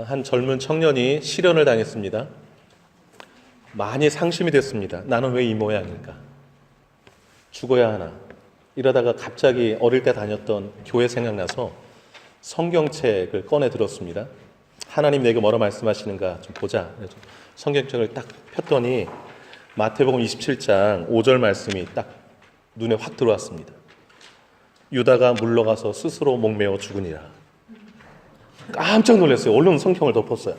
한 젊은 청년이 실연을 당했습니다. 많이 상심이 됐습니다. 나는 왜 이 모양인가? 죽어야 하나? 이러다가 갑자기 어릴 때 다녔던 교회 생각나서 성경책을 꺼내 들었습니다. 하나님 내게 뭐라 말씀하시는가 좀 보자. 그래서 성경책을 딱 폈더니 마태복음 27장 5절 말씀이 딱 눈에 확 들어왔습니다. 유다가 물러가서 스스로 목매어 죽으니라. 깜짝 놀랐어요. 얼른 성경을 덮었어요.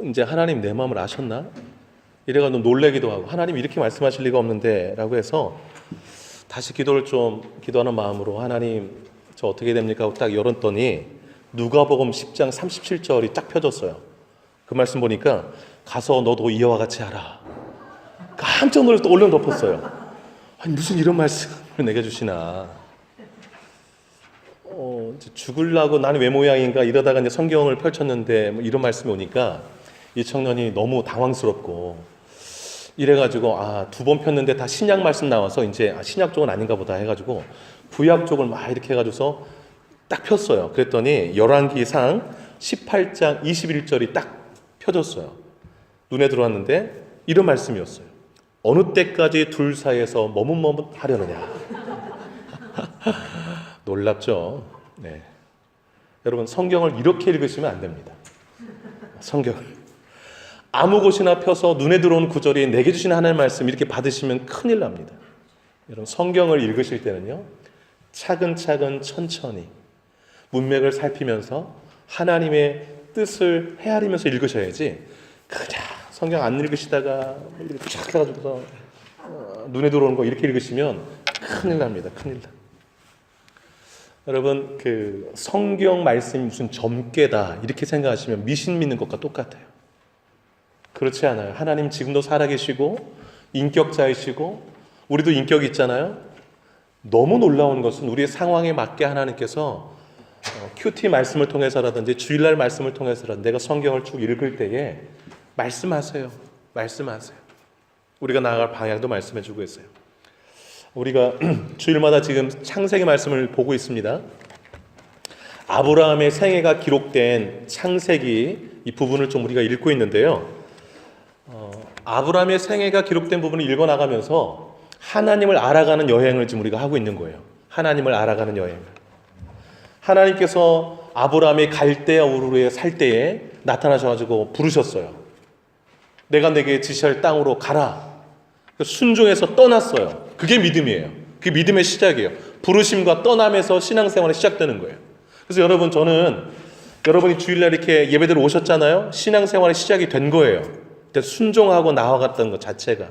이제 하나님 내 마음을 아셨나? 이래가지고 놀래기도 하고, 하나님 이렇게 말씀하실 리가 없는데 라고 해서 다시 기도하는 마음으로 하나님 저 어떻게 됩니까? 하고 딱 열었더니 누가복음 10장 37절이 딱 펴졌어요. 그 말씀 보니까 가서 너도 이와 같이 하라. 깜짝 놀라서 또 얼른 덮었어요. 아니 무슨 이런 말씀을 내게 주시나. 죽으려고 나는 왜 모양인가 이러다가 이제 성경을 펼쳤는데 뭐 이런 말씀이 오니까 이 청년이 너무 당황스럽고 이래가지고 두 번 폈는데 다 신약 말씀 나와서 이제 신약 쪽은 아닌가 보다 해가지고 구약 쪽을 막 이렇게 해가지고서 딱 폈어요. 그랬더니 열왕기상 18장 21절이 딱 펴졌어요. 눈에 들어왔는데 이런 말씀이었어요. 어느 때까지 둘 사이에서 머뭇머뭇하려느냐. 놀랍죠? 네. 여러분 성경을 이렇게 읽으시면 안 됩니다. 성경을 아무 곳이나 펴서 눈에 들어온 구절이 내게 주신 하나님의 말씀 이렇게 받으시면 큰일 납니다. 여러분 성경을 읽으실 때는요 차근차근 천천히 문맥을 살피면서 하나님의 뜻을 헤아리면서 읽으셔야지 그냥 성경 안 읽으시다가 이렇게 쫙 해가지고서 눈에 들어오는 거 이렇게 읽으시면 큰일 납니다. 큰일 나. 여러분 그 성경 말씀이 무슨 점괘다 이렇게 생각하시면 미신 믿는 것과 똑같아요. 그렇지 않아요. 하나님 지금도 살아계시고 인격자이시고 우리도 인격이 있잖아요. 너무 놀라운 것은 우리의 상황에 맞게 하나님께서 큐티 말씀을 통해서라든지 주일날 말씀을 통해서라든지 내가 성경을 쭉 읽을 때에 말씀하세요. 우리가 나아갈 방향도 말씀해 주고 있어요. 우리가 주일마다 지금 창세기 말씀을 보고 있습니다. 아브라함의 생애가 기록된 창세기 이 부분을 좀 우리가 읽고 있는데요. 아브라함의 생애가 기록된 부분을 읽어나가면서 하나님을 알아가는 여행을 지금 우리가 하고 있는 거예요. 하나님을 알아가는 여행을. 하나님께서 아브라함이 갈대아 우르에 살 때에 나타나셔가지고 부르셨어요. 내가 내게 지시할 땅으로 가라. 순종해서 떠났어요. 그게 믿음이에요. 그게 믿음의 시작이에요. 부르심과 떠남에서 신앙생활이 시작되는 거예요. 그래서 여러분 저는 여러분이 주일날 이렇게 예배대로 오셨잖아요. 신앙생활이 시작이 된 거예요. 순종하고 나아갔던 것 자체가.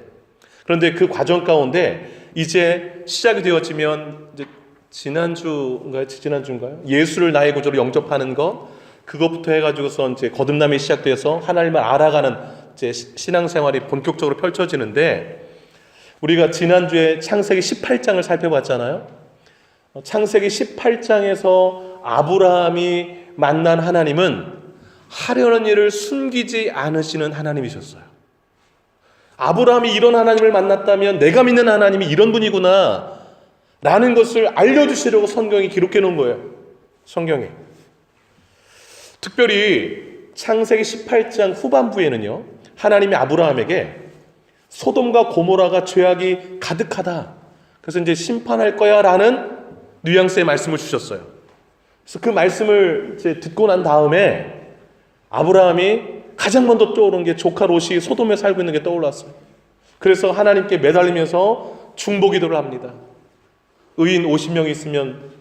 그런데 그 과정 가운데 이제 시작이 되어지면 이제 지난주인가요? 예수를 나의 구주로 영접하는 것 그것부터 해가지고서 이제 거듭남이 시작돼서 하나님을 알아가는 이제 신앙생활이 본격적으로 펼쳐지는데 우리가 지난주에 창세기 18장을 살펴봤잖아요. 창세기 18장에서 아브라함이 만난 하나님은 하려는 일을 숨기지 않으시는 하나님이셨어요. 아브라함이 이런 하나님을 만났다면 내가 믿는 하나님이 이런 분이구나 라는 것을 알려주시려고 성경이 기록해 놓은 거예요. 성경에. 특별히 창세기 18장 후반부에는요. 하나님이 아브라함에게 소돔과 고모라가 죄악이 가득하다. 그래서 이제 심판할 거야 라는 뉘앙스의 말씀을 주셨어요. 그래서 그 말씀을 이제 듣고 난 다음에 아브라함이 가장 먼저 떠오른 게 조카 롯이 소돔에 살고 있는 게 떠올랐어요. 그래서 하나님께 매달리면서 중보기도를 합니다. 의인 50명이 있으면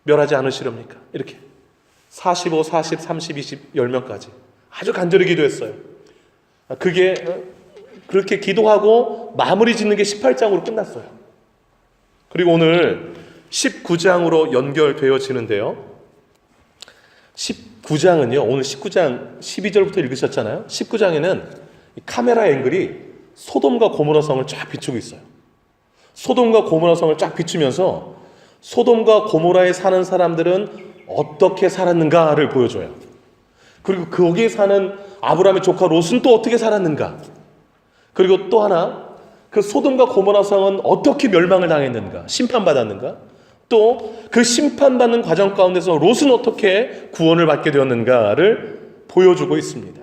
멸하지 않으시렵니까? 이렇게 45, 40, 30, 20, 10명까지 아주 간절히 기도했어요. 그게 그렇게 기도하고 마무리 짓는 게 18장으로 끝났어요. 그리고 오늘 19장으로 연결되어지는데요. 19장은요. 오늘 19장 12절부터 읽으셨잖아요. 19장에는 카메라 앵글이 소돔과 고모라 성을 쫙 비추고 있어요. 소돔과 고모라 성을 쫙 비추면서 소돔과 고모라에 사는 사람들은 어떻게 살았는가를 보여줘요. 그리고 거기에 사는 아브라함의 조카 롯은 또 어떻게 살았는가. 그리고 또 하나 그 소돔과 고모라 성은 어떻게 멸망을 당했는가, 심판받았는가, 또 그 심판받는 과정 가운데서 롯은 어떻게 구원을 받게 되었는가를 보여주고 있습니다.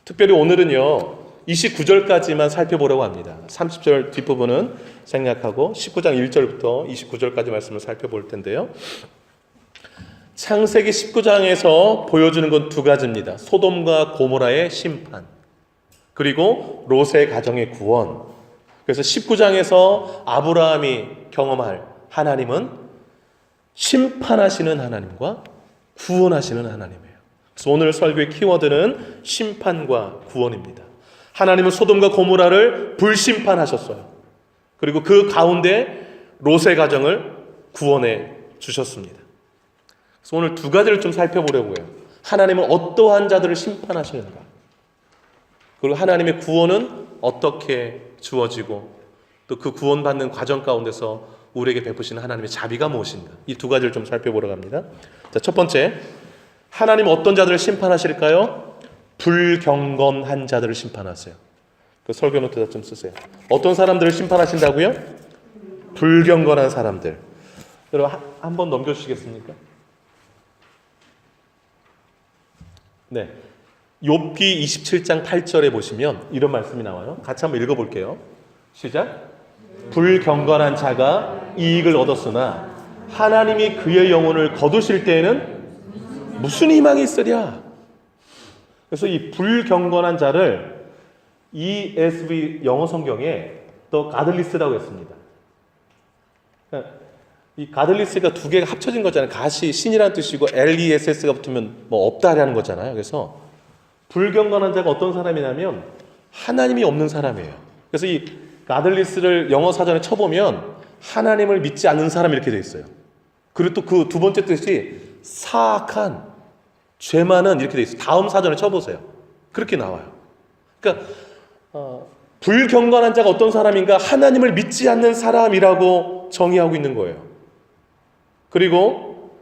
특별히 오늘은요 29절까지만 살펴보려고 합니다. 30절 뒷부분은 생략하고 19장 1절부터 29절까지 말씀을 살펴볼 텐데요. 창세기 19장에서 보여주는 건 두 가지입니다. 소돔과 고모라의 심판, 그리고 롯의 가정의 구원. 그래서 19장에서 아브라함이 경험할 하나님은 심판하시는 하나님과 구원하시는 하나님이에요. 그래서 오늘 설교의 키워드는 심판과 구원입니다. 하나님은 소돔과 고모라를 불심판하셨어요. 그리고 그 가운데 롯의 가정을 구원해 주셨습니다. 그래서 오늘 두 가지를 좀 살펴보려고 해요. 하나님은 어떠한 자들을 심판하시는가, 그리고 하나님의 구원은 어떻게 주어지고 또 그 구원받는 과정 가운데서 우리에게 베푸시는 하나님의 자비가 무엇인가, 이 두 가지를 좀 살펴보러 갑니다. 자, 첫 번째, 하나님은 어떤 자들을 심판하실까요? 불경건한 자들을 심판하세요. 그 설교 노트에다 좀 쓰세요. 어떤 사람들을 심판하신다고요? 불경건한 사람들. 여러분 한 번 넘겨주시겠습니까? 네, 욥기 27장 8절에 보시면 이런 말씀이 나와요. 같이 한번 읽어볼게요. 시작. 불경건한 자가 이익을 얻었으나 하나님이 그의 영혼을 거두실 때에는 무슨 희망이 있으랴. 그래서 이 불경건한 자를 ESV 영어 성경에 또 가들리스라고 했습니다. 이 가들리스가 두 개가 합쳐진 거잖아요. 갓이 신이라는 뜻이고 LESS가 붙으면 뭐 없다라는 거잖아요. 그래서 불경건한 자가 어떤 사람이냐면 하나님이 없는 사람이에요. 그래서 이 가들리스를 영어 사전에 쳐보면 하나님을 믿지 않는 사람 이렇게 돼 있어요. 그리고 또 그 두 번째 뜻이 사악한, 죄 많은 이렇게 돼 있어요. 다음 사전에 쳐보세요. 그렇게 나와요. 그러니까 불경건한 자가 어떤 사람인가? 하나님을 믿지 않는 사람이라고 정의하고 있는 거예요. 그리고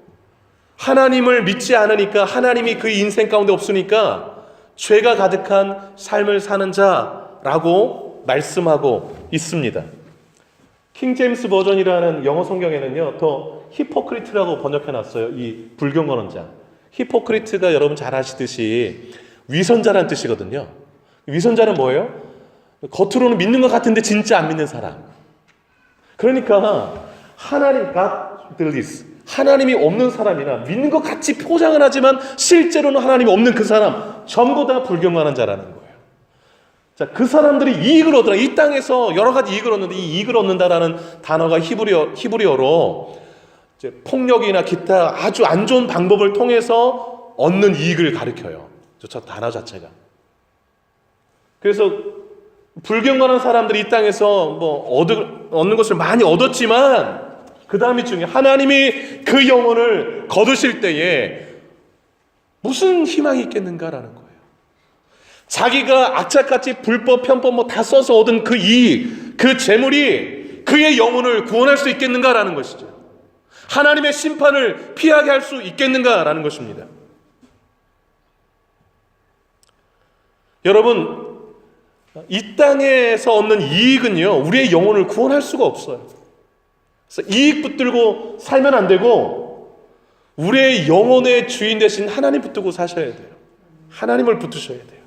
하나님을 믿지 않으니까, 하나님이 그 인생 가운데 없으니까 죄가 가득한 삶을 사는 자라고 말씀하고 있습니다. 킹제임스 버전이라는 영어 성경에는요 더 히포크리트라고 번역해놨어요. 이 불경건한 자. 히포크리트가 여러분 잘 아시듯이 위선자라는 뜻이거든요. 위선자는 뭐예요? 겉으로는 믿는 것 같은데 진짜 안 믿는 사람. 그러니까 하나님이 없는 사람이나 믿는 것 같이 포장을 하지만 실제로는 하나님이 없는 그 사람, 전부 다 불경건한 자라는 거예요. 자, 그 사람들이 이익을 얻으라. 이 땅에서 여러 가지 이익을 얻는데, 이 이익을 얻는다라는 단어가 히브리어로 이제 폭력이나 기타 아주 안 좋은 방법을 통해서 얻는 이익을 가리켜요. 저 단어 자체가. 그래서 불경건한 사람들이 이 땅에서 뭐 얻는 것을 많이 얻었지만 그 다음이 중요해요. 하나님이 그 영혼을 거두실 때에 무슨 희망이 있겠는가라는 거예요. 자기가 악착같이 불법, 편법 뭐 다 써서 얻은 그 이익, 그 재물이 그의 영혼을 구원할 수 있겠는가라는 것이죠. 하나님의 심판을 피하게 할 수 있겠는가라는 것입니다. 여러분, 이 땅에서 얻는 이익은요 우리의 영혼을 구원할 수가 없어요. 그래서 이익 붙들고 살면 안 되고 우리의 영혼의 주인 되신 하나님 붙들고 사셔야 돼요. 하나님을 붙드셔야 돼요.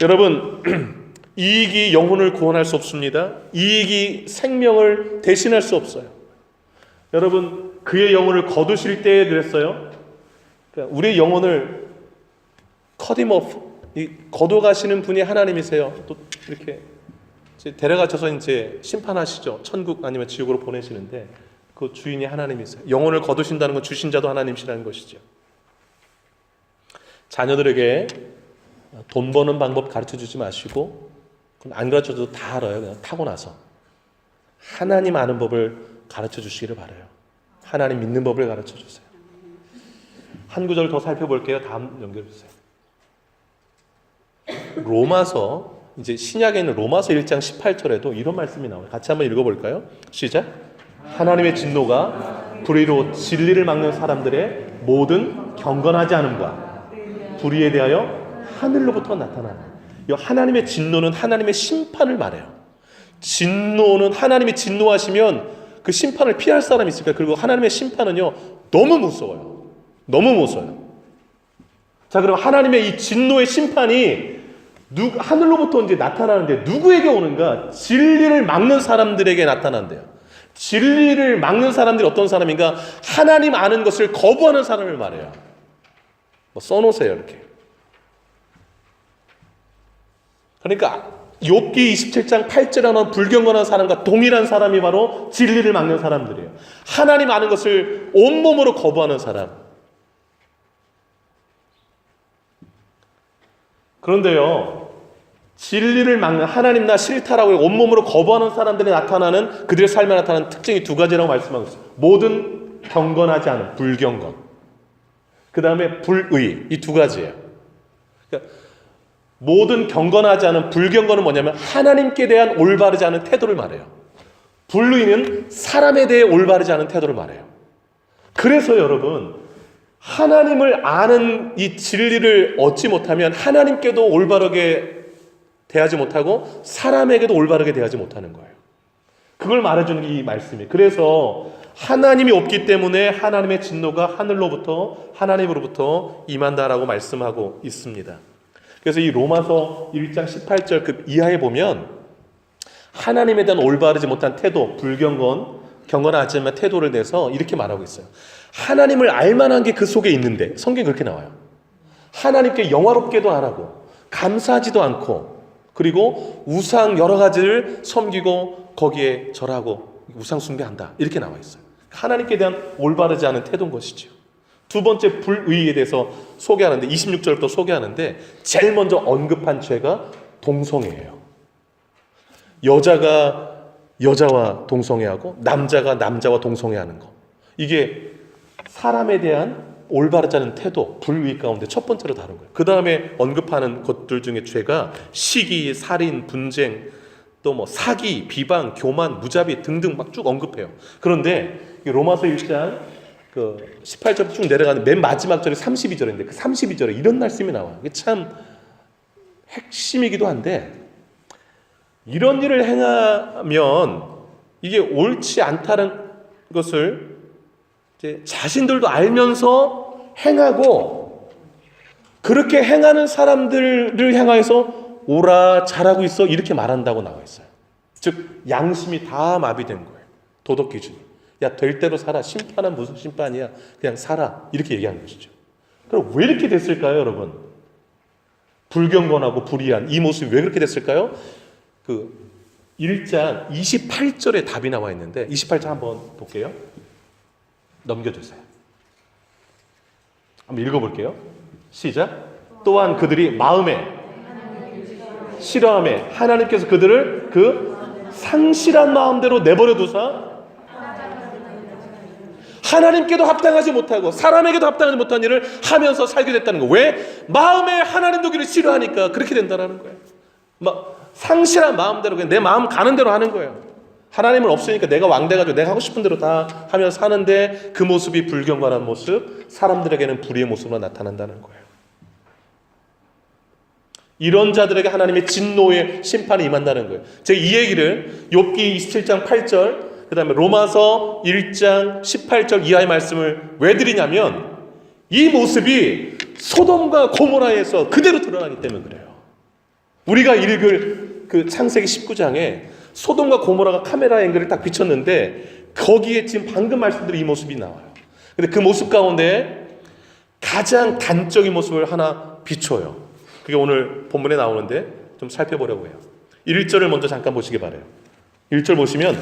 여러분, 이익이 영혼을 구원할 수 없습니다. 이익이 생명을 대신할 수 없어요. 여러분, 그의 영혼을 거두실 때에 그랬어요. 그러니까 우리의 영혼을 거둬가시는 분이 하나님이세요. 또 이렇게 데려가셔서 이제 심판하시죠. 천국 아니면 지옥으로 보내시는데 그 주인이 하나님이세요. 영혼을 거두신다는 건 주신 자도 하나님이시라는 것이죠. 자녀들에게 돈 버는 방법 가르쳐주지 마시고, 안 가르쳐줘도 다 알아요. 그냥 타고나서 하나님 아는 법을 가르쳐주시기를 바라요. 하나님 믿는 법을 가르쳐주세요. 한 구절 더 살펴볼게요. 다음 연결해주세요. 로마서, 이제 신약에 있는 로마서 1장 18절에도 이런 말씀이 나와요. 같이 한번 읽어볼까요? 시작. 하나님의 진노가 불의로 진리를 막는 사람들의 모든 경건하지 않음과 불의에 대하여 하늘로부터 나타나는, 이 하나님의 진노는 하나님의 심판을 말해요. 진노는 하나님이 진노하시면 그 심판을 피할 사람이 있을까요? 그리고 하나님의 심판은요 너무 무서워요. 너무 무서워요. 자, 그럼 하나님의 이 진노의 심판이 하늘로부터 이제 나타나는데 누구에게 오는가? 진리를 막는 사람들에게 나타난대요. 진리를 막는 사람들이 어떤 사람인가? 하나님 아는 것을 거부하는 사람을 말해요. 뭐 써놓으세요, 이렇게. 그러니까 욥기 27장 8절에 나온 불경건한 사람과 동일한 사람이 바로 진리를 막는 사람들이에요. 하나님 아는 것을 온몸으로 거부하는 사람. 그런데요, 진리를 막는, 하나님 나 싫다라고 온몸으로 거부하는 사람들이 나타나는, 그들의 삶에 나타나는 특징이 두 가지라고 말씀하고 있어요. 모든 경건하지 않은 불경건, 그 다음에 불의, 이 두 가지예요. 그러니까 모든 경건하지 않은 불경건은 뭐냐면 하나님께 대한 올바르지 않은 태도를 말해요. 불의는 사람에 대해 올바르지 않은 태도를 말해요. 그래서 여러분, 하나님을 아는 이 진리를 얻지 못하면 하나님께도 올바르게 대하지 못하고 사람에게도 올바르게 대하지 못하는 거예요. 그걸 말해주는 이 말씀이. 그래서 하나님이 없기 때문에 하나님의 진노가 하나님으로부터 임한다라고 말씀하고 있습니다. 그래서 이 로마서 1장 18절 그 이하에 보면 하나님에 대한 올바르지 못한 태도, 불경건, 경건하지 않은 태도를 내서 이렇게 말하고 있어요. 하나님을 알만한 게 그 속에 있는데, 성경에 그렇게 나와요. 하나님께 영화롭게도 안 하고 감사하지도 않고, 그리고 우상 여러 가지를 섬기고 거기에 절하고 우상 숭배한다, 이렇게 나와 있어요. 하나님께 대한 올바르지 않은 태도인 것이죠. 두 번째 불의에 대해서 소개하는데, 26절부터 소개하는데 제일 먼저 언급한 죄가 동성애예요. 여자가 여자와 동성애하고 남자가 남자와 동성애하는 거, 이게 사람에 대한 올바르지 않은 태도, 불의 가운데 첫 번째로 다룬 거예요. 그 다음에 언급하는 것들 중에 죄가 시기, 살인, 분쟁, 또 뭐 사기, 비방, 교만, 무자비 등등 막 쭉 언급해요. 그런데 로마서 1장 그 18절 쭉 내려가는 맨 마지막 절이 32절인데 그 32절에 이런 말씀이 나와요. 이게 참 핵심이기도 한데, 이런 일을 행하면 이게 옳지 않다는 것을 이제 자신들도 알면서 행하고, 그렇게 행하는 사람들을 향해서 오라 잘하고 있어 이렇게 말한다고 나와 있어요. 즉 양심이 다 마비된 거예요. 도덕 기준이. 야, 될 대로 살아. 심판은 무슨 심판이야. 그냥 살아. 이렇게 얘기하는 것이죠. 그럼 왜 이렇게 됐을까요, 여러분? 불경건하고 불의한 이 모습이 왜 그렇게 됐을까요? 그 1장 28절에 답이 나와 있는데 28장 한번 볼게요. 넘겨주세요. 한번 읽어볼게요. 시작. 또한 그들이 마음에 싫어함에 하나님께서 그들을 그 상실한 마음대로 내버려 두사 하나님께도 합당하지 못하고 사람에게도 합당하지 못한 일을 하면서 살게 됐다는 거. 왜? 마음에 하나님 두기를 싫어하니까 그렇게 된다는 거예요. 막 상실한 마음대로 그냥 내 마음 가는 대로 하는 거예요. 하나님은 없으니까 내가 왕돼가지고 내가 하고 싶은 대로 다 하면 사는데, 그 모습이 불경건한 모습, 사람들에게는 불의의 모습으로 나타난다는 거예요. 이런 자들에게 하나님의 진노의 심판이 임한다는 거예요. 제가 이 얘기를 욥기 27장 8절, 그 다음에 로마서 1장 18절 이하의 말씀을 왜 드리냐면, 이 모습이 소돔과 고모라에서 그대로 드러나기 때문에 그래요. 우리가 읽을 그 창세기 19장에 소돔과 고모라가 카메라 앵글을 딱 비쳤는데 거기에 지금 방금 말씀드린 이 모습이 나와요. 근데 그 모습 가운데 가장 단적인 모습을 하나 비춰요. 그게 오늘 본문에 나오는데 좀 살펴보려고 해요. 1절을 먼저 잠깐 보시기 바라요. 1절 보시면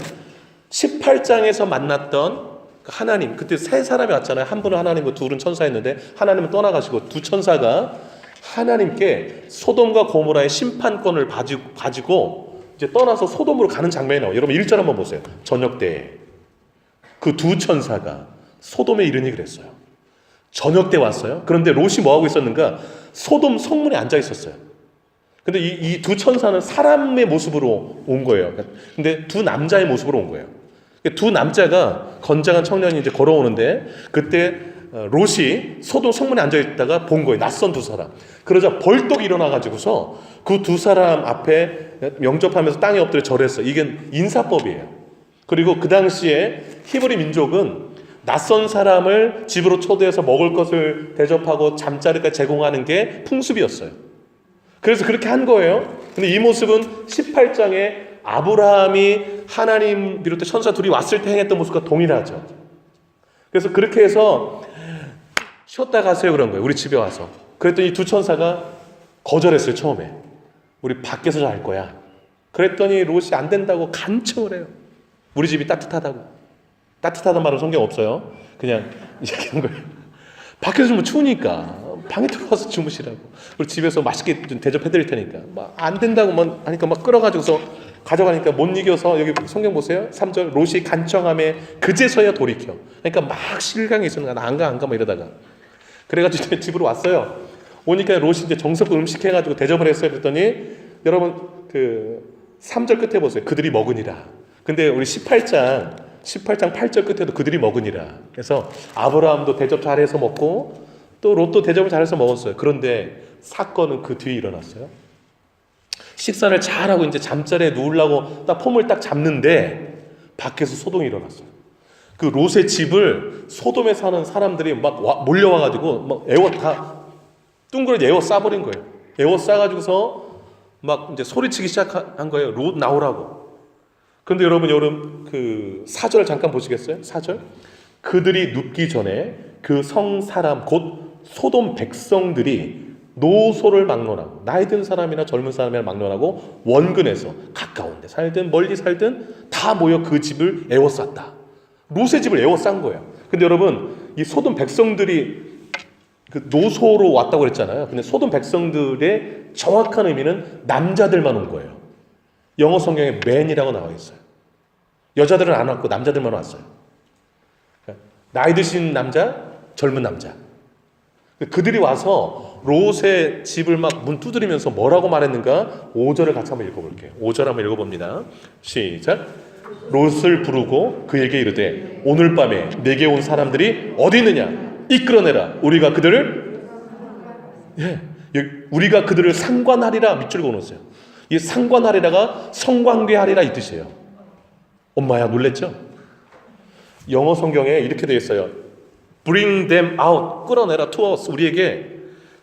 18장에서 만났던 하나님, 그때 세 사람이 왔잖아요. 한 분은 하나님이고 둘은 천사였는데 하나님은 떠나가시고 두 천사가 하나님께 소돔과 고모라의 심판권을 가지고 이제 떠나서 소돔으로 가는 장면이 나와요. 여러분 1절 한번 보세요. 저녁 때에 그 두 천사가 소돔에 이르니 그랬어요. 저녁 때 왔어요. 그런데 롯이 뭐하고 있었는가? 소돔 성문에 앉아 있었어요. 근데 이 두 천사는 사람의 모습으로 온 거예요. 근데 두 남자의 모습으로 온 거예요. 두 남자가 건장한 청년이 이제 걸어오는데, 그때 롯이 소돔 성문에 앉아 있다가 본 거예요. 낯선 두 사람. 그러자 벌떡 일어나가지고서 그 두 사람 앞에 영접하면서 땅에 엎드려 절했어. 이게 인사법이에요. 그리고 그 당시에 히브리 민족은 낯선 사람을 집으로 초대해서 먹을 것을 대접하고 잠자리까지 제공하는 게 풍습이었어요. 그래서 그렇게 한 거예요. 근데 이 모습은 18장에 아브라함이 하나님 비롯해 천사 둘이 왔을 때 행했던 모습과 동일하죠. 그래서 그렇게 해서 쉬었다 가세요 그런 거예요. 우리 집에 와서. 그랬더니 이 두 천사가 거절했어요. 처음에. 우리 밖에서 잘 거야. 그랬더니 롯이 안 된다고 간청을 해요. 우리 집이 따뜻하다고. 따뜻하단 말은 성경 없어요. 그냥 얘기한 거예요. 밖에서 좀 추우니까 방에 들어와서 주무시라고. 우리 집에서 맛있게 좀 대접해드릴 테니까. 막 안 된다고 하니까 막 끌어가지고서 가져가니까 못 이겨서 여기 성경 보세요. 3절 롯이 간청함에 그제서야 돌이켜. 그러니까 막 실강에 있었는 거야. 안 가 막 이러다가. 그래가지고 집으로 왔어요. 오니까 롯이 이제 정성껏 음식 해가지고 대접을 했어요. 그랬더니 여러분 그 3절 끝에 보세요. 그들이 먹으니라. 근데 우리 18장 8절 끝에도 그들이 먹으니라. 그래서 아브라함도 대접 잘해서 먹고 또 롯도 대접을 잘해서 먹었어요. 그런데 사건은 그 뒤에 일어났어요. 식사를 잘하고 이제 잠자리에 누우려고 딱 폼을 딱 잡는데 밖에서 소동이 일어났어요. 그 롯의 집을 소돔에 사는 사람들이 막 몰려와가지고 막 다 둥그렇게 에워 싸버린 거예요. 에워 싸가지고서 막 이제 소리치기 시작한 거예요. 롯 나오라고. 그런데 여러분 그 4절 잠깐 보시겠어요? 4절 그들이 눕기 전에 그 성 사람 곧 소돔 백성들이 노소를 막론하고 나이 든 사람이나 젊은 사람이나 막론하고 원근에서 가까운데 살든 멀리 살든 다 모여 그 집을 에워쌌다. 롯의 집을 에워싼 거예요. 근데 여러분 이 소돔 백성들이 그 노소로 왔다고 그랬잖아요. 근데 소돔 백성들의 정확한 의미는 남자들만 온 거예요. 영어 성경에 man이라고 나와 있어요. 여자들은 안 왔고 남자들만 왔어요. 나이 드신 남자, 젊은 남자. 그들이 와서 롯의 집을 막 문 두드리면서 뭐라고 말했는가? 5절을 같이 한번 읽어볼게요. 5절 한번 읽어봅니다. 시작. 롯을 부르고 그에게 이르되 오늘 밤에 내게 온 사람들이 어디 있느냐? 이끌어내라. 우리가 그들을 우리가 그들을 상관하리라 밑줄 그어놓으세요. 이 상관하리라가 성관계하리라 이 뜻이에요. 엄마야 놀랬죠? 영어 성경에 이렇게 되어 있어요. Bring them out. 끌어내라 to us. 우리에게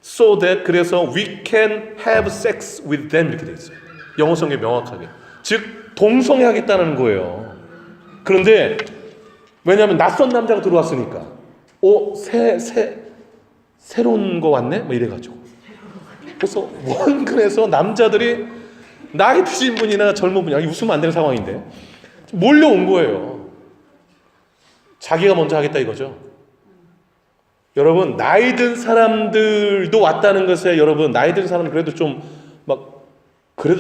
so that 그래서 we can have sex with them 이렇게 되어 있어요. 영어 성경에 명확하게. 즉 동성애하겠다는 거예요. 그런데 왜냐하면 낯선 남자가 들어왔으니까 새로운 거 왔네? 뭐 이래가지고. 그래서 원근에서 남자들이 나이 드신 분이나 젊은 분이 웃으면 안 되는 상황인데 몰려온 거예요. 자기가 먼저 하겠다 이거죠. 여러분 나이 든 사람들도 왔다는 것에 여러분 나이 든 사람은 그래도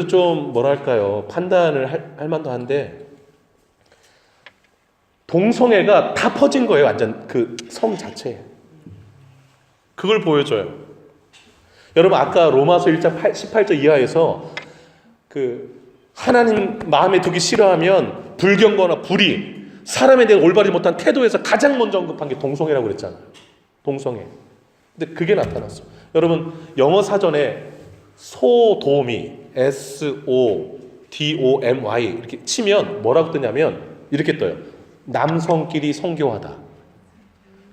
좀 뭐랄까요 판단을 할 만도 한데 동성애가 다 퍼진 거예요. 완전 그 성 자체에. 그걸 보여줘요. 여러분 아까 로마서 1장 18절 이하에서 그 하나님 마음에 두기 싫어하면 불경거나 불의 사람에 대해 올바르지 못한 태도에서 가장 먼저 언급한 게 동성애라고 그랬잖아요. 동성애. 근데 그게 나타났어. 여러분 영어 사전에 소돔이 SODOMY 이렇게 치면 뭐라고 뜨냐면 이렇게 떠요. 남성끼리 성교하다.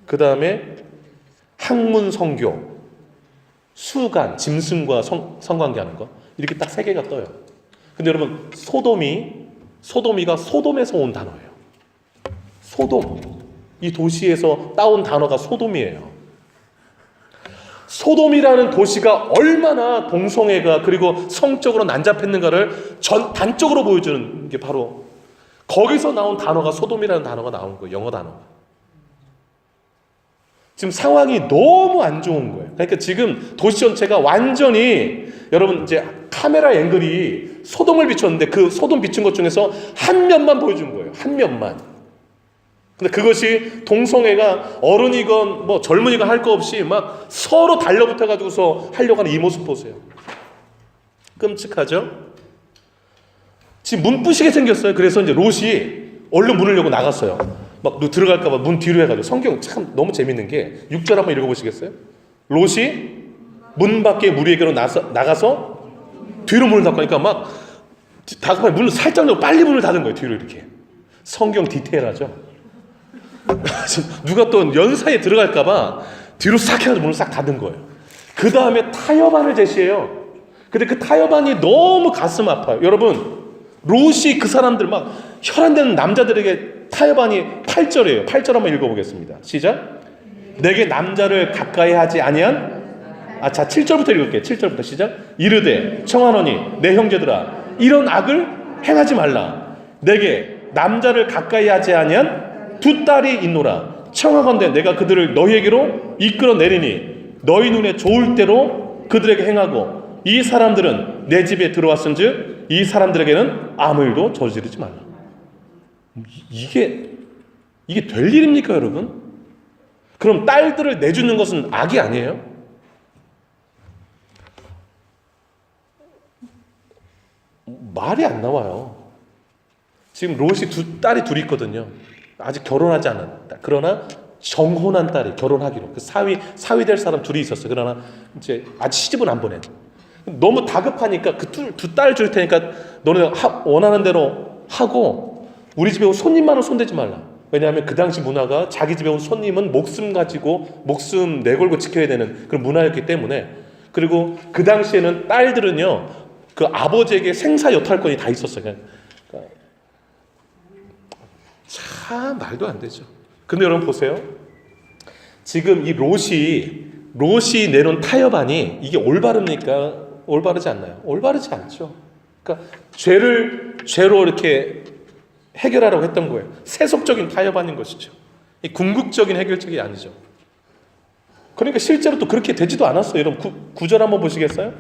그 다음에 학문 성교, 수간, 짐승과 성관계하는 거 이렇게 딱 세 개가 떠요. 근데 여러분 소돔이가 소돔에서 온 단어예요. 소돔. 이 도시에서 따온 단어가 소돔이에요. 소돔이라는 도시가 얼마나 동성애가 그리고 성적으로 난잡했는가를 단적으로 보여주는 게 바로 거기서 나온 단어가 소돔이라는 단어가 나온 거예요. 영어 단어가. 지금 상황이 너무 안 좋은 거예요. 그러니까 지금 도시 전체가 완전히 여러분 이제 카메라 앵글이 소돔을 비췄는데 그 소돔 비춘 것 중에서 한 면만 보여준 거예요. 한 면만. 근데 그것이 동성애가 어른이건 뭐 젊은이건 할 거 없이 막 서로 달려붙어 가지고서 하려고 하는 이 모습 보세요. 끔찍하죠? 지금 문 부시게 생겼어요. 그래서 이제 롯이 얼른 문을 열고 나갔어요. 막 들어갈까 봐 문 뒤로 해가지고. 성경 참 너무 재밌는 게 6절 한번 읽어보시겠어요? 롯이 문 밖에 무리에게로 나가서 뒤로 문을 닫고 하니까 막 다급하게 문을 살짝 열고 빨리 문을 닫은 거예요. 뒤로 이렇게. 성경 디테일하죠? 누가 또 연사에 들어갈까봐 뒤로 싹 해가지고 문을 싹 닫은 거예요. 그 다음에 타협안을 제시해요. 근데 그 타협안이 너무 가슴 아파요. 여러분, 롯이 그 사람들 막 혈안되는 남자들에게 타협안이 8절이에요. 8절 한번 읽어보겠습니다. 시작. 내게 남자를 가까이 하지 아니한 자 7절부터 읽을게요. 7절부터 시작. 이르되 청하노니 내 형제들아 이런 악을 행하지 말라. 내게 남자를 가까이 하지 아니한 두 딸이 있노라. 청하건대 내가 그들을 너희에게로 이끌어 내리니 너희 눈에 좋을 대로 그들에게 행하고 이 사람들은 내 집에 들어왔은즉 이 사람들에게는 아무 일도 저지르지 말라. 이게 될 일입니까, 여러분? 그럼 딸들을 내주는 것은 악이 아니에요? 말이 안 나와요. 지금 롯이 딸이 둘이 있거든요. 아직 결혼하지 않은 딸. 그러나 정혼한 딸이 결혼하기로 그 사위 될 사람 둘이 있었어요. 그러나 이제 아직 시집은 안 보낸. 너무 다급하니까 그 두 딸 줄 테니까 너네 원하는 대로 하고 우리 집에 온 손님만은 손대지 말라. 왜냐하면 그 당시 문화가 자기 집에 온 손님은 목숨 가지고 목숨 내걸고 지켜야 되는 그런 문화였기 때문에. 그리고 그 당시에는 딸들은요 그 아버지에게 생사 여탈권이 다 있었어요. 그러니까 참 말도 안 되죠. 근데 여러분 보세요. 지금 이 롯이 내놓은 타협안이 이게 올바릅니까? 올바르지 않나요? 올바르지 않죠. 그러니까 죄로 이렇게 해결하라고 했던 거예요. 세속적인 타협안인 것이죠. 이 궁극적인 해결책이 아니죠. 그러니까 실제로 또 그렇게 되지도 않았어요. 여러분 9절 한번 보시겠어요?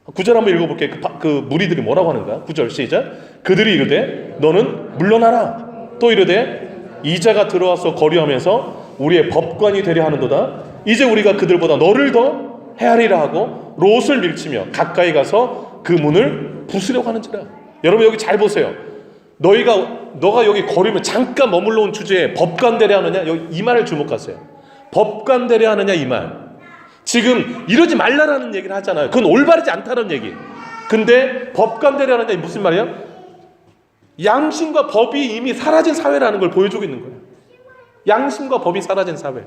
9절 한번 읽어볼게요. 그 무리들이 뭐라고 하는가? 9절 시작. 그들이 이르되 너는 물러나라. 또 이르되 이자가 들어와서 거류하면서 우리의 법관이 되려 하는도다. 이제 우리가 그들보다 너를 더 헤아리라 하고 롯을 밀치며 가까이 가서 그 문을 부수려고 하는지라. 여러분 여기 잘 보세요. 너가 여기 거류면 잠깐 머물러 온 주제에 법관 되려 하느냐? 여기 이 말을 주목하세요. 법관 되려 하느냐 이 말. 지금 이러지 말라라는 얘기를 하잖아요. 그건 올바르지 않다는 얘기. 근데 법관 되려 하느냐 무슨 말이야? 양심과 법이 이미 사라진 사회라는 걸 보여주고 있는 거예요. 양심과 법이 사라진 사회.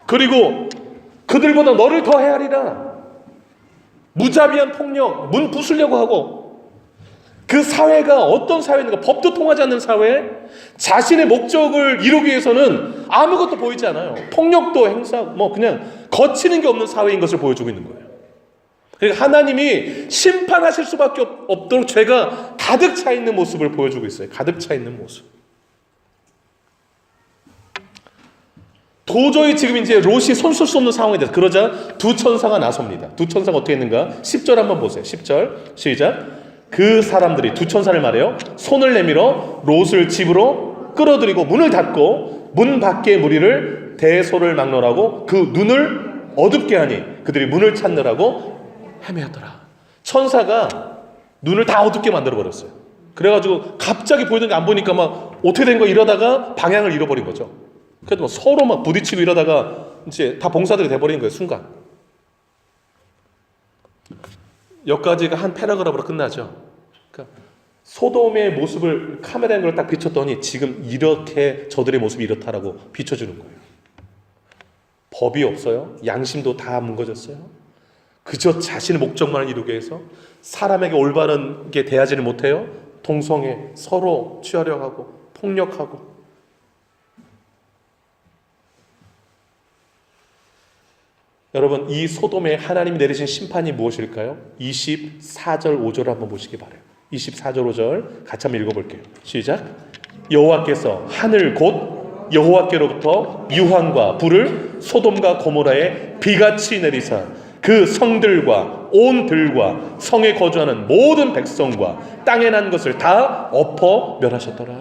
그리고 그들보다 너를 더 헤아리라. 무자비한 폭력, 문 부수려고 하고 그 사회가 어떤 사회인가? 법도 통하지 않는 사회, 자신의 목적을 이루기 위해서는 아무것도 보이지 않아요. 폭력도 행사하고 그냥 거치는 게 없는 사회인 것을 보여주고 있는 거예요. 그러니까 하나님이 심판하실 수밖에 없도록 죄가 가득 차 있는 모습을 보여주고 있어요. 가득 차 있는 모습. 도저히 지금 이제 롯이 손쓸 수 없는 상황이 돼서 그러자 두 천사가 나섭니다. 두 천사가 어떻게 했는가? 10절 한번 보세요. 10절 시작. 그 사람들이 두 천사를 말해요. 손을 내밀어 롯을 집으로 끌어들이고 문을 닫고 문 밖의 무리를 대소를 막론하고 그 눈을 어둡게 하니 그들이 문을 찾느라고 헤매었더라. 천사가 눈을 다 어둡게 만들어 버렸어요. 그래가지고 갑자기 보이는 게 안 보니까 막 어떻게 된 거 이러다가 방향을 잃어버린 거죠. 그래도 서로 막 부딪히고 이러다가 이제 다 봉사들이 돼버린 거예요. 순간. 여기까지가 한 패러그래프로 끝나죠. 그러니까 소돔의 모습을 카메라 앵글을 딱 비췄더니 지금 이렇게 저들의 모습이 이렇다라고 비춰주는 거예요. 법이 없어요. 양심도 다 뭉거졌어요. 그저 자신의 목적만을 이루기 위해서 사람에게 올바르게 대하지를 못해요. 동성애, 서로 취하려 하고 폭력하고. 여러분 이 소돔에 하나님이 내리신 심판이 무엇일까요? 24절 5절을 한번 보시기 바라요. 24절 5절 같이 한번 읽어볼게요. 시작. 여호와께서 하늘 곧 여호와께로부터 유황과 불을 소돔과 고모라에 비같이 내리사 그 성들과 온 들과 성에 거주하는 모든 백성과 땅에 난 것을 다 엎어 멸하셨더라.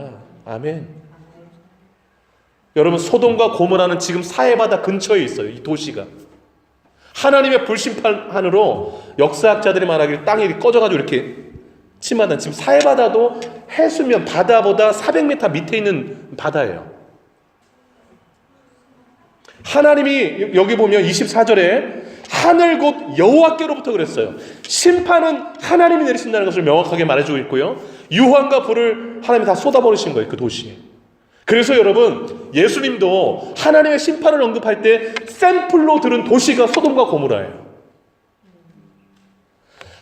아멘. 여러분 소돔과 고모라는 지금 사해바다 근처에 있어요. 이 도시가. 하나님의 불심판으로 역사학자들이 말하기를 땅이 꺼져가지고 이렇게 침하단 지금 사해바다도 해수면 바다보다 400m 밑에 있는 바다예요. 하나님이 여기 보면 24절에 하늘 곧 여호와께로부터 그랬어요. 심판은 하나님이 내리신다는 것을 명확하게 말해주고 있고요. 유황과 불을 하나님이 다 쏟아버리신 거예요. 그 도시에. 그래서 여러분, 예수님도 하나님의 심판을 언급할 때 샘플로 들은 도시가 소돔과 고모라예요.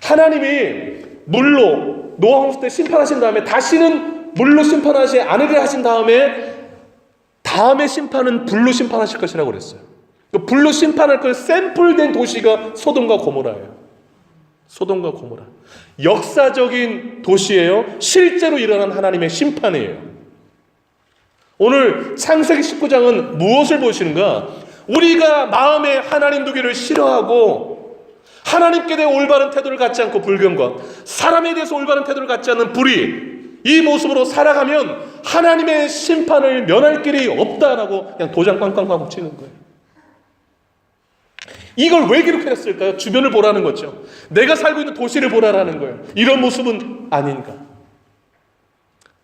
하나님이 물로 노아 홍수 때 심판하신 다음에 다시는 물로 심판하지 않으려 하신 다음에 심판은 불로 심판하실 것이라고 그랬어요. 불로 심판할 걸 샘플된 도시가 소돔과 고모라예요. 소돔과 고모라. 역사적인 도시예요. 실제로 일어난 하나님의 심판이에요. 오늘 창세기 19장은 무엇을 보시는가? 우리가 마음에 하나님 두기를 싫어하고 하나님께 대해 올바른 태도를 갖지 않고 불경과 사람에 대해서 올바른 태도를 갖지 않는 불의, 이 모습으로 살아가면 하나님의 심판을 면할 길이 없다라고 그냥 도장 꽝꽝꽝 치는 거예요. 이걸 왜 기록했을까요? 주변을 보라는 거죠. 내가 살고 있는 도시를 보라라는 거예요. 이런 모습은 아닌가?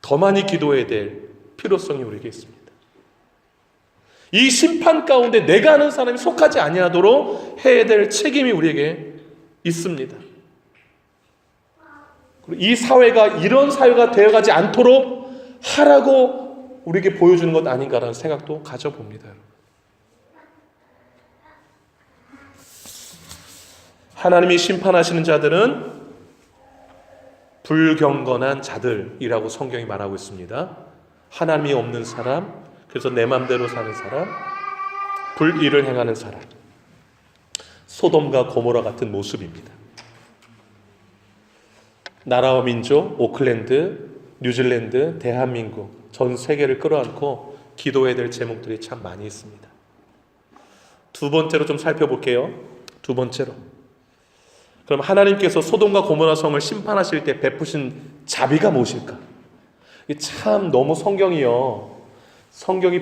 더 많이 기도해야 될 필요성이 우리에게 있습니다. 이 심판 가운데 내가 아는 사람이 속하지 아니하도록 해야 될 책임이 우리에게 있습니다. 이 사회가 이런 사회가 되어가지 않도록 하라고 우리에게 보여주는 것 아닌가라는 생각도 가져봅니다. 하나님이 심판하시는 자들은 불경건한 자들이라고 성경이 말하고 있습니다. 하나님이 없는 사람, 그래서 내 맘대로 사는 사람, 불의를 행하는 사람, 소돔과 고모라 같은 모습입니다. 나라와 민족, 오클랜드, 뉴질랜드, 대한민국, 전 세계를 끌어안고 기도해야 될 제목들이 참 많이 있습니다. 두 번째로 좀 살펴볼게요. 두 번째로, 그럼 하나님께서 소돔과 고모라 성을 심판하실 때 베푸신 자비가 무엇일까? 참 너무 성경이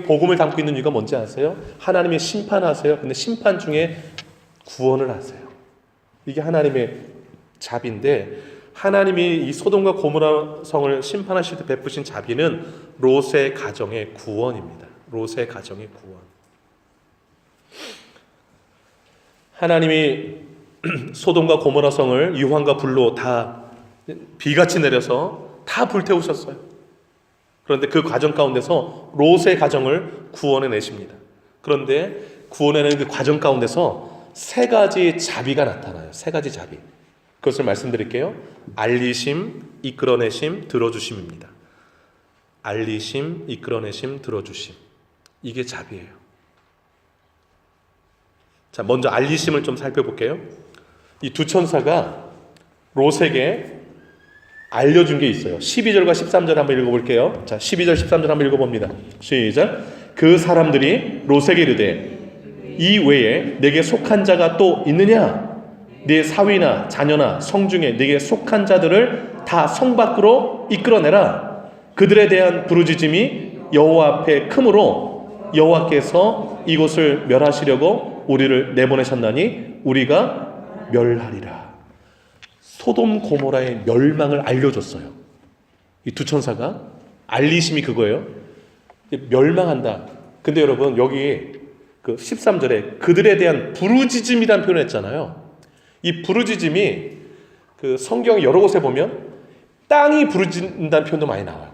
복음을 담고 있는 이유가 뭔지 아세요? 하나님이 심판하세요. 근데 심판 중에 구원을 하세요. 이게 하나님의 자비인데, 하나님이 이 소돔과 고모라 성을 심판하실 때 베푸신 자비는 롯의 가정의 구원입니다. 롯의 가정의 구원. 하나님이 소돔과 고모라 성을 유황과 불로 다 비같이 내려서 다 불태우셨어요. 그런데 그 과정 가운데서 롯의 가정을 구원해 내십니다. 그런데 구원해내는 그 과정 가운데서 세 가지 자비가 나타나요. 세 가지 자비. 그것을 말씀드릴게요. 알리심, 이끌어내심, 들어주심입니다. 알리심, 이끌어내심, 들어주심. 이게 자비예요. 자, 먼저 알리심을 좀 살펴볼게요. 이 두 천사가 롯에게 알려준 게 있어요. 12절과 13절 한번 읽어볼게요. 자, 12절, 13절 한번 읽어봅니다. 시작. 그 사람들이 롯에게 이르되 이 외에 내게 속한 자가 또 있느냐? 네 사위나 자녀나 성중에 네게 속한 자들을 다 성 밖으로 이끌어내라. 그들에 대한 부르짖음이 여호와 앞에 크므로 여호와께서 이곳을 멸하시려고 우리를 내보내셨나니 우리가 멸하리라. 소돔 고모라의 멸망을 알려줬어요. 이 두 천사가 알리심이 그거예요. 멸망한다. 근데 여러분, 여기 그 13절에 그들에 대한 부르짖음이라는 표현을 했잖아요. 이 부르짖음이 그 성경 여러 곳에 보면 땅이 부르짖는다는 표현도 많이 나와요.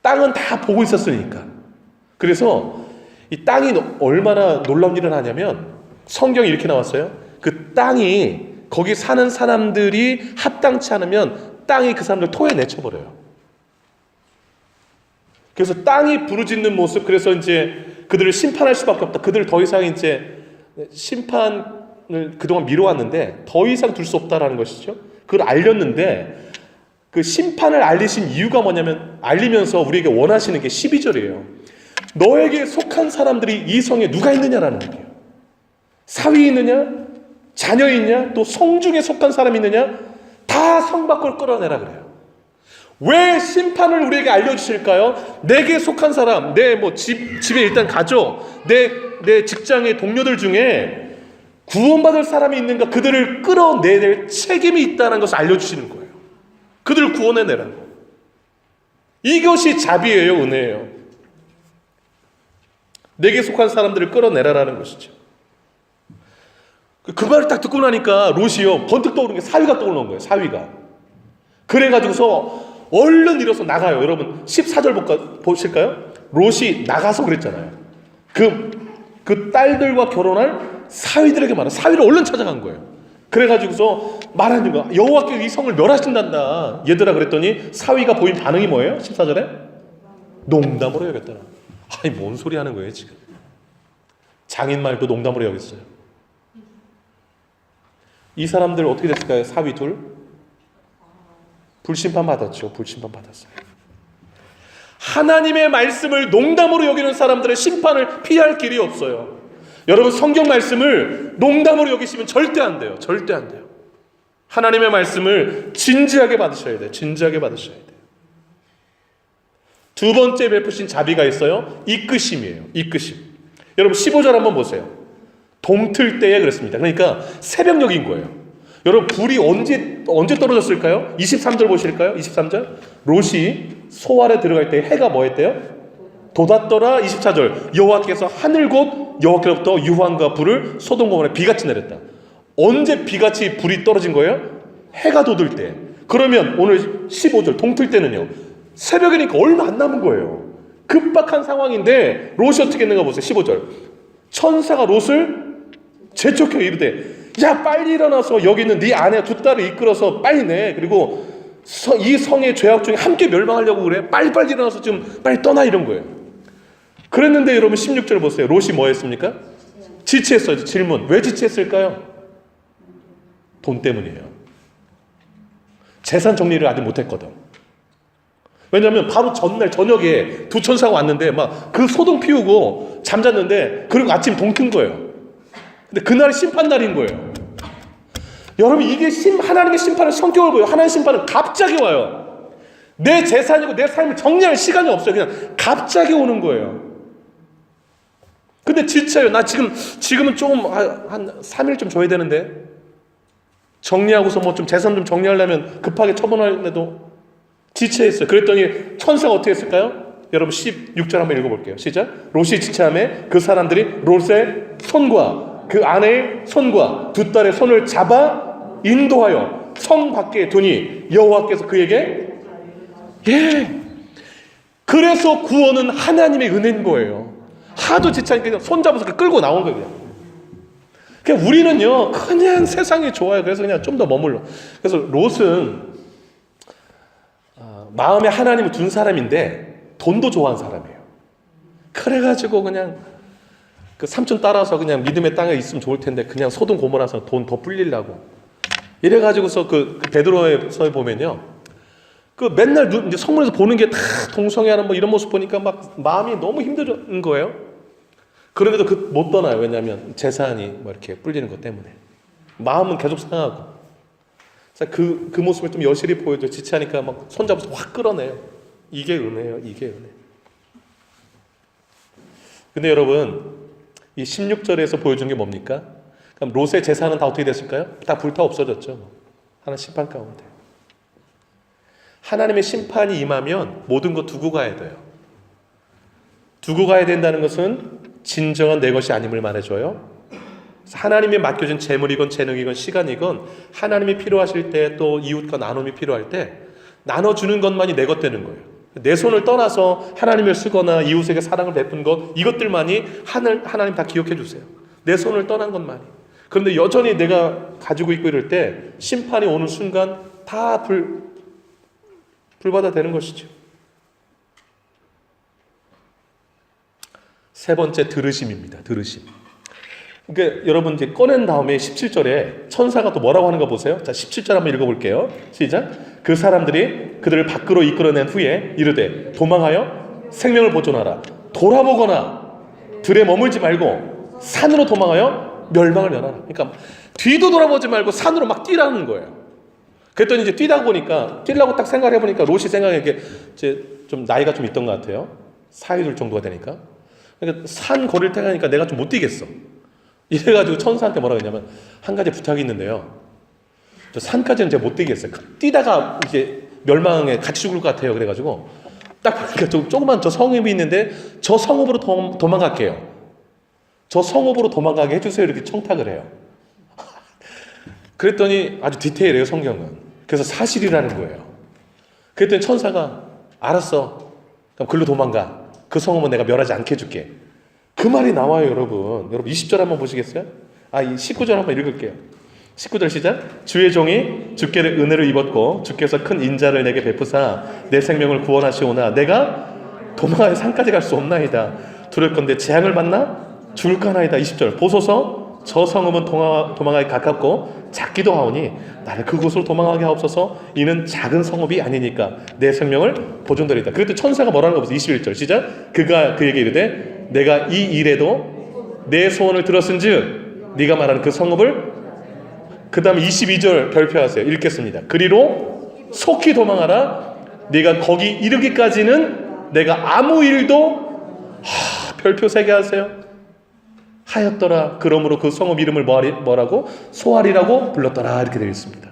땅은 다 보고 있었으니까. 그래서 이 땅이 얼마나 놀라운 일을 하냐면 성경이 이렇게 나왔어요. 그 땅이, 거기 사는 사람들이 합당치 않으면 땅이 그 사람들 토해 내쳐버려요. 그래서 땅이 부르짖는 모습, 그래서 이제 그들을 심판할 수밖에 없다. 그들을 더 이상 이제 심판을 그동안 미뤄왔는데 더 이상 둘 수 없다라는 것이죠. 그걸 알렸는데 그 심판을 알리신 이유가 뭐냐면, 알리면서 우리에게 원하시는 게 12절이에요. 너에게 속한 사람들이 이 성에 누가 있느냐라는 거예요. 사위 있느냐? 자녀 있냐? 또 성중에 속한 사람이 있느냐? 다 성 밖으로 끌어내라 그래요. 왜 심판을 우리에게 알려주실까요? 내게 속한 사람, 내 집에 일단 가족, 내 직장의 동료들 중에 구원받을 사람이 있는가, 그들을 끌어내낼 책임이 있다는 것을 알려주시는 거예요. 그들을 구원해내라고. 이것이 자비예요, 은혜예요. 내게 속한 사람들을 끌어내라라는 것이죠. 그 말을 딱 듣고 나니까 롯이요, 번뜩 떠오르는 게 사위가 떠오르는 거예요. 사위가. 그래가지고서 얼른 일어서 나가요. 여러분 14절 보실까요? 롯이 나가서 그랬잖아요. 그 딸들과 결혼할 사위들에게 말한 사위를 얼른 찾아간 거예요. 그래가지고서 말하는 거야. 여호와께서 이 성을 멸하신단다. 얘들아 그랬더니 사위가 보인 반응이 뭐예요? 14절에 농담으로 여겼더라. 아니 뭔 소리 하는 거예요 지금. 장인 말도 농담으로 여겼어요. 이 사람들 어떻게 됐을까요? 사위 둘 불심판 받았죠. 불심판 받았어요. 하나님의 말씀을 농담으로 여기는 사람들의 심판을 피할 길이 없어요. 여러분 성경 말씀을 농담으로 여기시면 절대 안 돼요. 절대 안 돼요. 하나님의 말씀을 진지하게 받으셔야 돼요. 진지하게 받으셔야 돼요. 두 번째 베푸신 자비가 있어요. 이끄심이에요. 이끄심. 여러분 15절 한번 보세요. 동틀 때에 그랬습니다. 그러니까 새벽녘인 거예요. 여러분 불이 언제 떨어졌을까요? 23절 보실까요? 23절. 롯이 소 아래 들어갈 때 해가 뭐 했대요? 돋았더라. 24절. 여호와께서 하늘 곧 여호와께로부터 유황과 불을 소돔 고모라에 비같이 내렸다. 언제 비같이 불이 떨어진 거예요? 해가 돋을 때. 그러면 오늘 15절 동틀 때는요. 새벽이니까 얼마 안 남은 거예요. 급박한 상황인데 롯이 어떻게 했는가 보세요. 15절. 천사가 롯을 재촉해 이르되 야 빨리 일어나서 여기 있는 네 아내 두 딸을 이끌어서 빨리 내. 그리고 이 성의 죄악 중에 함께 멸망하려고 그래. 빨리빨리 일어나서 좀 빨리 떠나 이런 거예요. 그랬는데 여러분 16절 보세요. 롯이 뭐 했습니까? 지체했어요. 질문. 왜 지체했을까요? 돈 때문이에요. 재산 정리를 아직 못했거든. 왜냐하면 바로 전날 저녁에 두 천사가 왔는데 막 그 소동 피우고 잠잤는데 그리고 아침 동 튼 거예요. 근데 그날이 심판날인 거예요. 여러분 이게 하나님의 심판의 성격을 보여요. 하나님의 심판은 갑자기 와요. 내 재산이고 내 삶을 정리할 시간이 없어요. 그냥 갑자기 오는 거예요. 근데 지쳐요. 나 지금은 조금 한 3일 좀 줘야 되는데 정리하고서 뭐 좀 재산 좀 정리하려면 급하게 처분하려도 지체했어요. 그랬더니 천사가 어떻게 했을까요? 여러분 16절 한번 읽어볼게요. 시작. 롯이 지체함에 그 사람들이 롯의 손과 그 아내의 손과 두 딸의 손을 잡아 인도하여 성 밖에 두니 여호와께서 그에게 그래서 구원은 하나님의 은혜인 거예요. 하도 지체하니까 손 잡아서 끌고 나온 거예요. 그냥 우리는요 그냥 세상이 좋아요. 그래서 그냥 좀 더 머물러. 그래서 롯은 마음에 하나님을 둔 사람인데 돈도 좋아하는 사람이에요. 그래가지고 그냥 그 삼촌 따라서 그냥 믿음의 땅에 있으면 좋을 텐데 그냥 소돔 고모라서 돈 더 불리려고 이래가지고서 그 베드로에서 보면요 그 맨날 이제 성문에서 보는 게 다 동성애하는 뭐 이런 모습 보니까 막 마음이 너무 힘든 거예요. 그런데도 못 떠나요. 왜냐하면 재산이 뭐 이렇게 불리는 것 때문에 마음은 계속 상하고. 그 모습을 좀 여실히 보여줘. 지체하니까 막 손잡아서 확 끌어내요. 이게 은혜예요. 이게 은혜. 근데 여러분 이 16절에서 보여준 게 뭡니까? 그럼 롯의 재산은 다 어떻게 됐을까요? 다 불타 없어졌죠. 하나님 심판 가운데. 하나님의 심판이 임하면 모든 거 두고 가야 돼요. 두고 가야 된다는 것은 진정한 내 것이 아님을 말해줘요. 하나님이 맡겨준 재물이건 재능이건 시간이건 하나님이 필요하실 때 또 이웃과 나눔이 필요할 때 나눠주는 것만이 내 것 되는 거예요. 내 손을 떠나서 하나님을 쓰거나 이웃에게 사랑을 베푼 것 이것들만이 하나님 다 기억해 주세요. 내 손을 떠난 것만이. 그런데 여전히 내가 가지고 있고 이럴 때 심판이 오는 순간 다 불받아 되는 것이죠. 세 번째 들으심입니다. 들으심. 그러니까 여러분 이제 꺼낸 다음에 17절에 천사가 또 뭐라고 하는가 보세요. 자, 17절 한번 읽어볼게요. 시작. 그 사람들이 그들을 밖으로 이끌어낸 후에 이르되 도망하여 생명을 보존하라. 돌아보거나 들에 머물지 말고 산으로 도망하여 멸망을 면하라. 그러니까 뒤도 돌아보지 말고 산으로 막 뛰라는 거예요. 그랬더니 이제 뛰다 보니까 뛰려고 딱 생각해 보니까 롯이 생각에 이제 좀 나이가 좀 있던 것 같아요. 사이둘 정도가 되니까. 그러니까 산 거리를 택하니까 내가 좀 못 뛰겠어. 이래가지고 천사한테 뭐라고 했냐면 한 가지 부탁이 있는데요. 저 산까지는 제가 못 뛰겠어요. 뛰다가 이제 멸망에 같이 죽을 것 같아요. 그래가지고 딱 보니까 조그만 저 성읍이 있는데 저 성읍으로 도망갈게요. 저 성읍으로 도망가게 해주세요. 이렇게 청탁을 해요. 그랬더니 아주 디테일해요. 성경은. 그래서 사실이라는 거예요. 그랬더니 천사가 알았어. 그럼 글로 도망가. 그 성읍은 내가 멸하지 않게 해줄게. 그 말이 나와요, 여러분. 여러분 20절 한번 보시겠어요? 이 19절 한번 읽을게요. 19절 시작. 주의 종이 주께 은혜를 입었고 주께서 큰 인자를 내게 베푸사 내 생명을 구원하시오나 내가 도망하여 산까지 갈 수 없나이다. 두렵건대 재앙을 받나 죽을까나이다. 20절. 보소서 저 성읍은 도망하기 가깝고 작기도 하오니 나를 그곳으로 도망하게 하옵소서. 이는 작은 성읍이 아니니까 내 생명을 보존되리이다. 그랬더니 천사가 뭐라는 거 보세요. 21절 시작. 그가 그에게 이르되 내가 이 일에도 내 소원을 들었은즉 네가 말하는 그 성읍을 그 다음에 22절 별표하세요. 읽겠습니다. 그리로 속히 도망하라. 네가 거기 이르기까지는 내가 아무 일도 별표 3개 하세요. 하였더라. 그러므로 그 성읍 이름을 뭐라고? 소알이라고 불렀더라. 이렇게 되어 있습니다.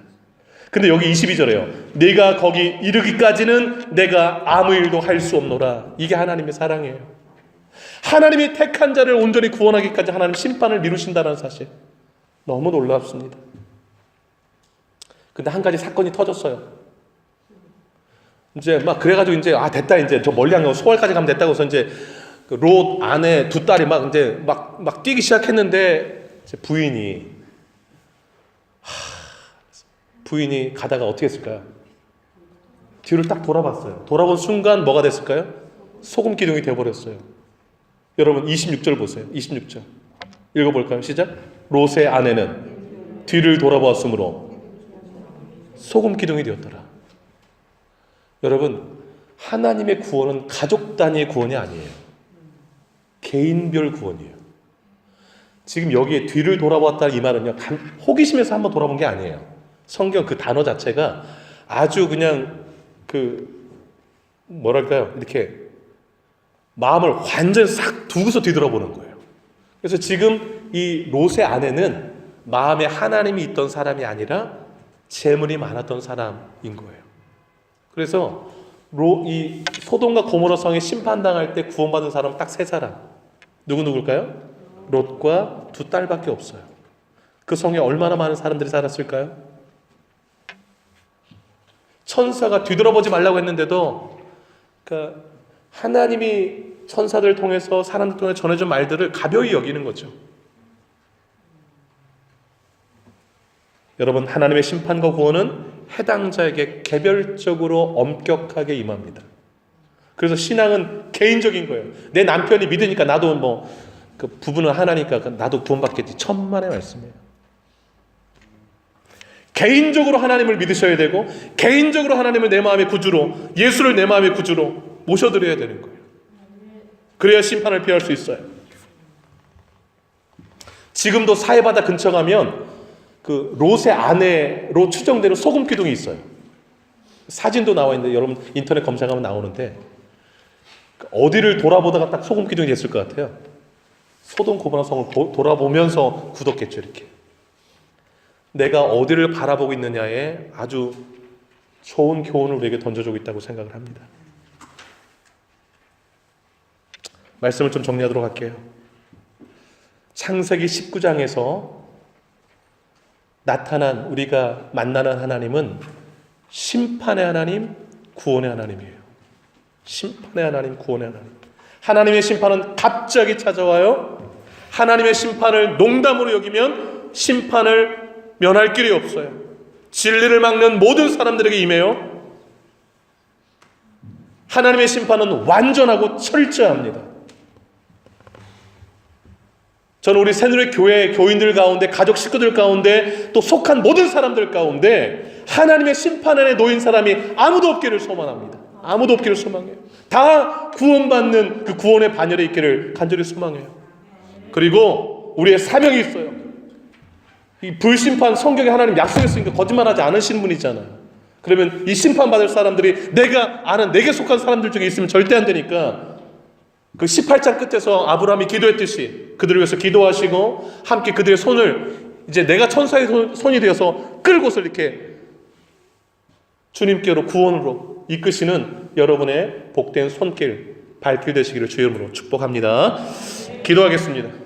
근데 여기 22절에요. 네가 거기 이르기까지는 내가 아무 일도 할 수 없노라. 이게 하나님의 사랑이에요. 하나님이 택한 자를 온전히 구원하기까지 하나님 심판을 미루신다는 사실. 너무 놀랍습니다. 근데 한 가지 사건이 터졌어요. 이제 막 그래가지고 이제 됐다, 이제 저 멀리 안 가고 소알까지 가면 됐다고 해서 이제 롯 아내 2딸이 막 이제 막 뛰기 시작했는데 이제 부인이 가다가 어떻게 했을까요? 뒤를 딱 돌아봤어요. 돌아본 순간 뭐가 됐을까요? 소금 기둥이 되어버렸어요. 여러분 26절 보세요. 26절 읽어볼까요? 시작. 롯의 아내는 뒤를 돌아보았으므로 소금 기둥이 되었더라. 여러분 하나님의 구원은 가족 단위의 구원이 아니에요. 개인별 구원이에요. 지금 여기에 뒤를 돌아보았다 이 말은요, 호기심에서 한번 돌아본 게 아니에요. 성경 그 단어 자체가 아주 그냥 뭐랄까요, 이렇게 마음을 완전히 싹 두고서 뒤돌아보는 거예요. 그래서 지금 이 롯의 아내는 마음에 하나님이 있던 사람이 아니라 재물이 많았던 사람인 거예요. 그래서 이 소돔과 고모라 성에 심판당할 때 구원받은 사람은 딱 3사람. 누굴까요? 롯과 2딸밖에 없어요. 그 성에 얼마나 많은 사람들이 살았을까요? 천사가 뒤돌아보지 말라고 했는데도 그러니까 하나님이 천사들을 통해서 사람들 통해 전해준 말들을 가벼이 여기는 거죠. 여러분 하나님의 심판과 구원은 해당 자에게 개별적으로 엄격하게 임합니다. 그래서 신앙은 개인적인 거예요. 내 남편이 믿으니까 나도 그 부부는 하나니까 나도 구원받겠지. 천만의 말씀이에요. 개인적으로 하나님을 믿으셔야 되고 개인적으로 하나님을 내 마음의 구주로, 예수를 내 마음의 구주로 모셔드려야 되는 거예요. 그래야 심판을 피할 수 있어요. 지금도 사해바다 근처 가면 그 롯의 아내로 추정되는 소금 기둥이 있어요. 사진도 나와 있는데 여러분 인터넷 검색하면 나오는데 어디를 돌아보다가 딱 소금 기둥이 됐을 것 같아요. 소돔 고모라 성을 돌아보면서 굳었겠죠. 이렇게 내가 어디를 바라보고 있느냐에 아주 좋은 교훈을 우리에게 던져주고 있다고 생각을 합니다. 말씀을 좀 정리하도록 할게요. 창세기 19장에서 나타난 우리가 만나는 하나님은 심판의 하나님, 구원의 하나님이에요. 심판의 하나님, 구원의 하나님. 하나님의 심판은 갑자기 찾아와요. 하나님의 심판을 농담으로 여기면 심판을 면할 길이 없어요. 진리를 막는 모든 사람들에게 임해요. 하나님의 심판은 완전하고 철저합니다. 저는 우리 새누리 교회 교인들 가운데, 가족 식구들 가운데, 또 속한 모든 사람들 가운데 하나님의 심판 안에 놓인 사람이 아무도 없기를 소망합니다. 아무도 없기를 소망해요. 다 구원받는 그 구원의 반열에 있기를 간절히 소망해요. 그리고 우리의 사명이 있어요. 이 불심판, 성경에 하나님 약속했으니까 거짓말하지 않으신 분이잖아요. 그러면 이 심판받을 사람들이 내가 아는 내게 속한 사람들 중에 있으면 절대 안 되니까 그 18장 끝에서 아브라함이 기도했듯이 그들을 위해서 기도하시고 함께 그들의 손을 이제 내가 천사의 손이 되어서 끌고서 이렇게 주님께로 구원으로 이끄시는 여러분의 복된 손길, 발길 되시기를 주의 이름으로 축복합니다. 기도하겠습니다.